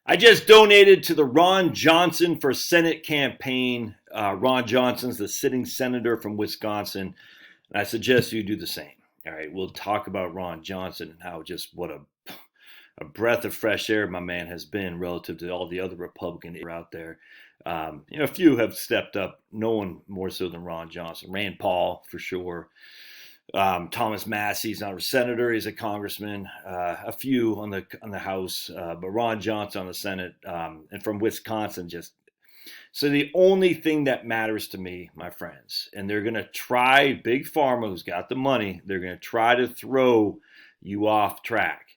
I just donated to the Ron Johnson for Senate campaign. Ron Johnson's the sitting senator from Wisconsin, and I suggest you do the same. All right, we'll talk about Ron Johnson and how just what a breath of fresh air my man has been relative to all the other Republicans out there. A few have stepped up. No one more so than Ron Johnson. Rand Paul, for sure. Thomas Massey's not a senator; he's a congressman. A few on the House, but Ron Johnson on the Senate, and from Wisconsin. Just so the only thing that matters to me, my friends, and they're gonna try. Big Pharma, who's got the money, they're gonna try to throw you off track.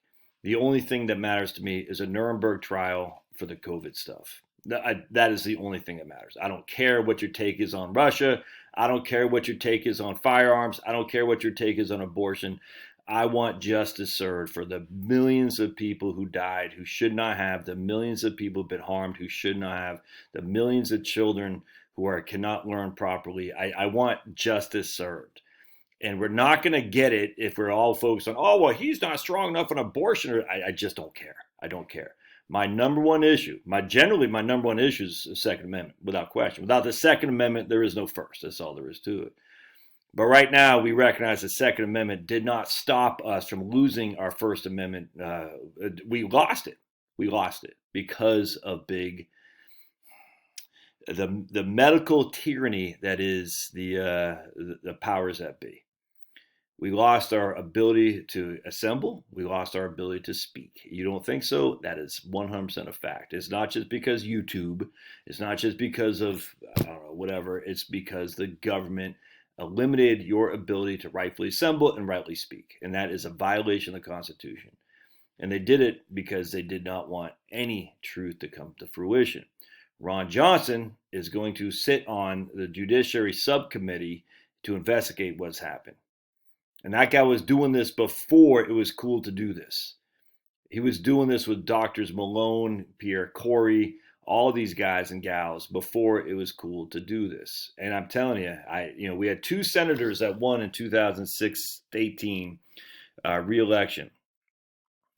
The only thing that matters to me is a Nuremberg trial for the COVID stuff. That is the only thing that matters. I don't care what your take is on Russia. I don't care what your take is on firearms. I don't care what your take is on abortion. I want justice served for the millions of people who died, who should not have, the millions of people who've been harmed, who should not have, the millions of children who cannot learn properly. I want justice served. And we're not going to get it if we're all focused on, oh, well, he's not strong enough on abortion. I just don't care. I don't care. My number one issue, my number one issue is the Second Amendment, without question. Without the Second Amendment, there is no first. That's all there is to it. But right now, we recognize the Second Amendment did not stop us from losing our First Amendment. We lost it. We lost it because of the medical tyranny that is the powers that be. We lost our ability to assemble. We lost our ability to speak. You don't think so? That is 100% a fact. It's not just because YouTube. It's not just because of, I don't know, whatever. It's because the government eliminated your ability to rightfully assemble and rightly speak. And that is a violation of the Constitution. And they did it because they did not want any truth to come to fruition. Ron Johnson is going to sit on the Judiciary Subcommittee to investigate what's happened. And that guy was doing this before it was cool to do this. He was doing this with Doctors Malone, Pierre Corey, all these guys and gals before it was cool to do this. And I'm telling you, we had two senators that won in 2018 re-election.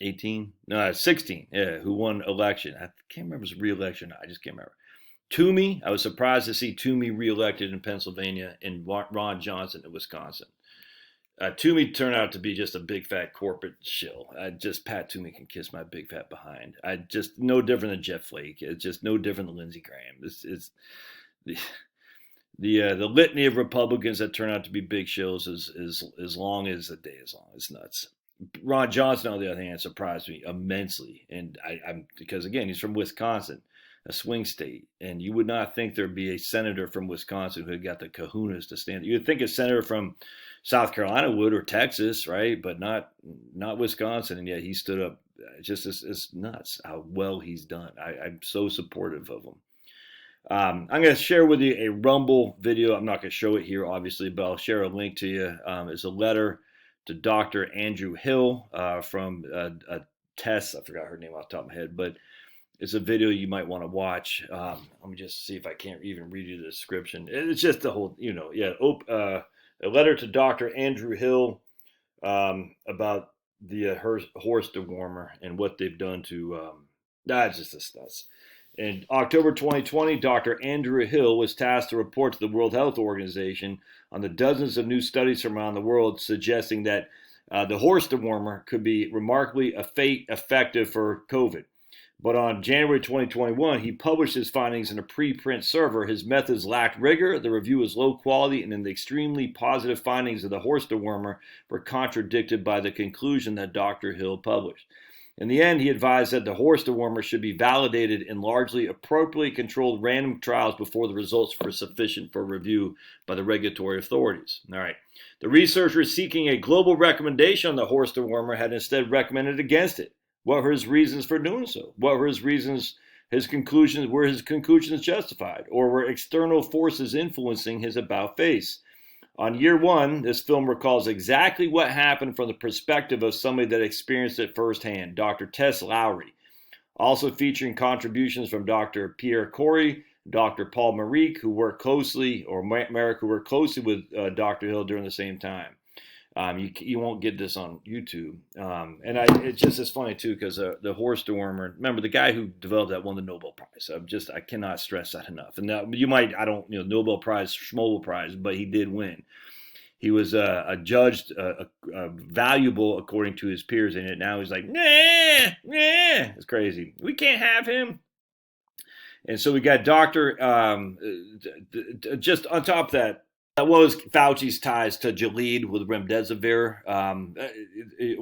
18? No, 16. Yeah, who won election. I can't remember if it was re-election. I just can't remember. Toomey, I was surprised to see Toomey re-elected in Pennsylvania and Ron Johnson in Wisconsin. Toomey turned out to be just a big fat corporate shill. Pat Toomey can kiss my big fat behind. Just no different than Jeff Flake. It's just no different than Lindsey Graham. It's the litany of Republicans that turn out to be big shills is as long as the day is long. It's nuts. Ron Johnson, on the other hand, surprised me immensely, and I'm because again he's from Wisconsin, a swing state, and you would not think there'd be a senator from Wisconsin who had got the kahunas to stand. You would think a senator from South Carolina would, or Texas, right? But not Wisconsin, and yet he stood up. It's nuts how well he's done. I'm so supportive of him. I'm going to share with you a Rumble video. I'm not going to show it here, obviously, but I'll share a link to you. It's a letter to Dr. Andrew Hill from Tess. I forgot her name off the top of my head, but it's a video you might want to watch. Let me just see if I can't even read you the description. It's just the whole, a letter to Dr. Andrew Hill about the horse dewormer and what they've done to. It's just this nuts. In October 2020, Dr. Andrew Hill was tasked to report to the World Health Organization on the dozens of new studies from around the world suggesting that the horse dewormer could be remarkably effective for COVID. But on January 2021, he published his findings in a preprint server. His methods lacked rigor, the review was low quality, and the extremely positive findings of the horse dewormer were contradicted by the conclusion that Dr. Hill published. In the end, he advised that the horse dewormer should be validated in largely appropriately controlled random trials before the results were sufficient for review by the regulatory authorities. All right. The researchers seeking a global recommendation on the horse dewormer had instead recommended against it. What were his reasons for doing so? What were his reasons, his conclusions, were his conclusions justified? Or were external forces influencing his about-face? On year one, this film recalls exactly what happened from the perspective of somebody that experienced it firsthand, Dr. Tess Lowry. Also featuring contributions from Dr. Pierre Corey, Dr. Paul Maric, who worked closely with Dr. Hill during the same time. You won't get this on YouTube. And it's just as funny too because the horse dewormer. Remember the guy who developed that won the Nobel Prize. I cannot stress that enough. And now you might Nobel Prize, Schmobel Prize, but he did win. He was judged valuable according to his peers in it. Now he's like, nah, it's crazy. We can't have him. And so we got Doctor. Just on top of that. What was Fauci's ties to Gilead with remdesivir?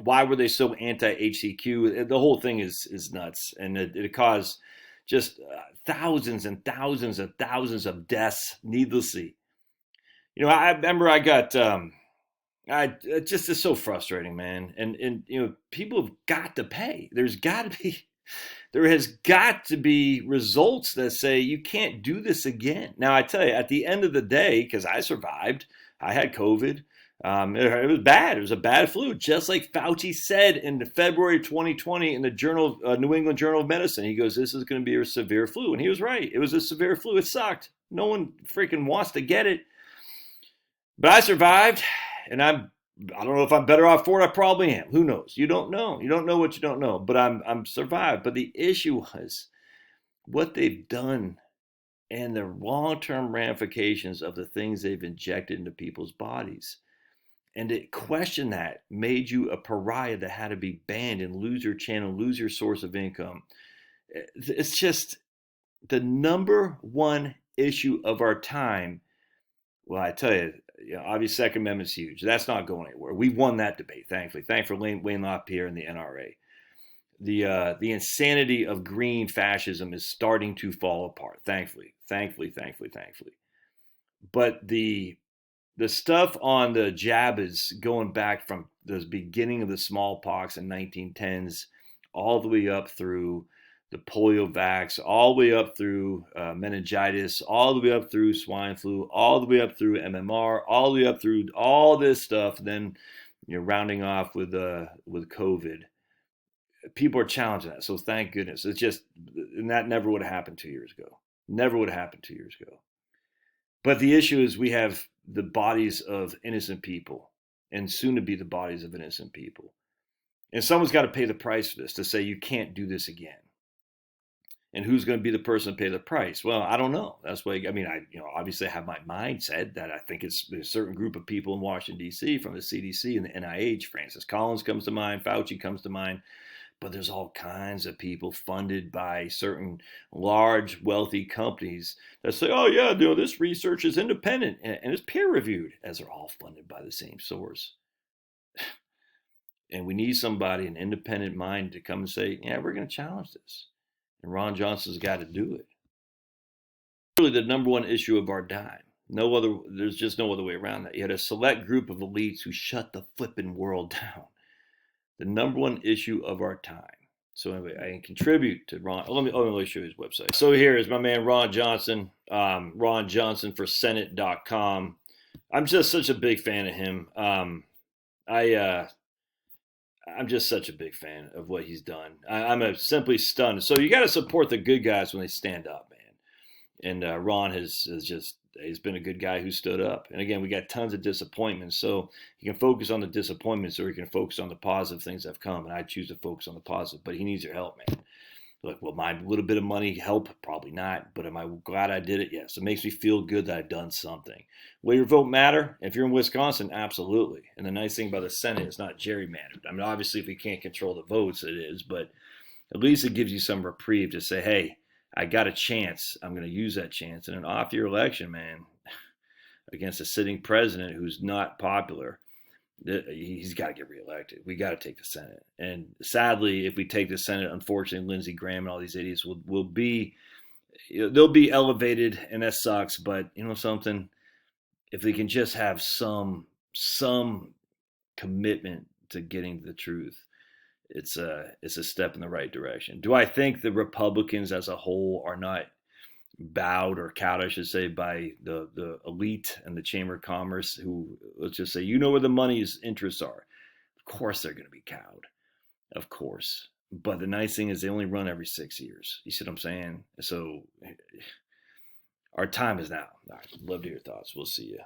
Why were they so anti-HCQ? The whole thing is nuts, and it caused just thousands and thousands and thousands of deaths needlessly. I remember I got. It just is so frustrating, man. And people have got to pay. There has got to be results that say you can't do this again. Now, I tell you, at the end of the day, because I survived, I had COVID. It was bad. It was a bad flu, just like Fauci said in February 2020 in the New England Journal of Medicine. He goes, "This is going to be a severe flu," and he was right. It was a severe flu. It sucked. No one freaking wants to get it, but I survived, and I don't know if I'm better off for it. I probably am. Who knows? You don't know. You don't know what you don't know. But I'm survived. But the issue was what they've done and the long-term ramifications of the things they've injected into people's bodies. And to question that made you a pariah that had to be banned and lose your channel, lose your source of income. It's just the number one issue of our time. Well, I tell you, obviously, Second Amendment's huge. That's not going anywhere. We won that debate, thankfully. Thanks for Wayne LaPierre and the NRA. The insanity of green fascism is starting to fall apart, thankfully. But the stuff on the jab is going back from the beginning of the smallpox in 1910s all the way up through the polio vax, all the way up through meningitis, all the way up through swine flu, all the way up through MMR, all the way up through all this stuff. Then you're rounding off with COVID. People are challenging that, so thank goodness. It's just, and that never would have happened 2 years ago. Never would have happened 2 years ago. But the issue is we have the bodies of innocent people, and soon to be the bodies of innocent people. And someone's got to pay the price for this, to say you can't do this again. And who's going to be the person to pay the price? Well, I don't know. That's why, I obviously have my mindset that I think it's a certain group of people in Washington, D.C., from the CDC and the NIH. Francis Collins comes to mind. Fauci comes to mind. But there's all kinds of people funded by certain large, wealthy companies that say, oh, yeah, this research is independent and it's peer-reviewed, as they're all funded by the same source. And we need somebody, an independent mind, to come and say, yeah, we're going to challenge this. And Ron Johnson's got to do it. Really the number one issue of our time. There's just no other way around that. You had a select group of elites who shut the flipping world down. The number one issue of our time. So anyway, I can contribute to Ron. Let me show you his website. So here is my man Ron Johnson, RonJohnsonForSenate.com. I'm just such a big fan of him. I'm just such a big fan of what he's done. I'm simply stunned. So you got to support the good guys when they stand up, man. And Ron he's been a good guy who stood up. And again, we got tons of disappointments. So you can focus on the disappointments, or you can focus on the positive things that have come. And I choose to focus on the positive. But he needs your help, man. Look, will my little bit of money help? Probably not. But am I glad I did it? Yes. It makes me feel good that I've done something. Will your vote matter? If you're in Wisconsin, absolutely. And the nice thing about the Senate is not gerrymandered. I mean, obviously, if we can't control the votes, it is. But at least it gives you some reprieve to say, hey, I got a chance. I'm going to use that chance. And an off-year election, man, against a sitting president who's not popular, he's got to get reelected. We got to take the Senate. And sadly, if we take the Senate, unfortunately, Lindsey Graham and all these idiots will be, they'll be elevated, and that sucks. But you know something? If they can just have some commitment to getting to the truth, it's a step in the right direction. Do I think the Republicans as a whole are not bowed or cowed, I should say, by the elite and the Chamber of Commerce, who, let's just say, where the money's interests are? Of course they're going to be cowed. Of course. But the nice thing is they only run every 6 years. You see what I'm saying? So our time is now. All right, love to hear your thoughts. We'll see you.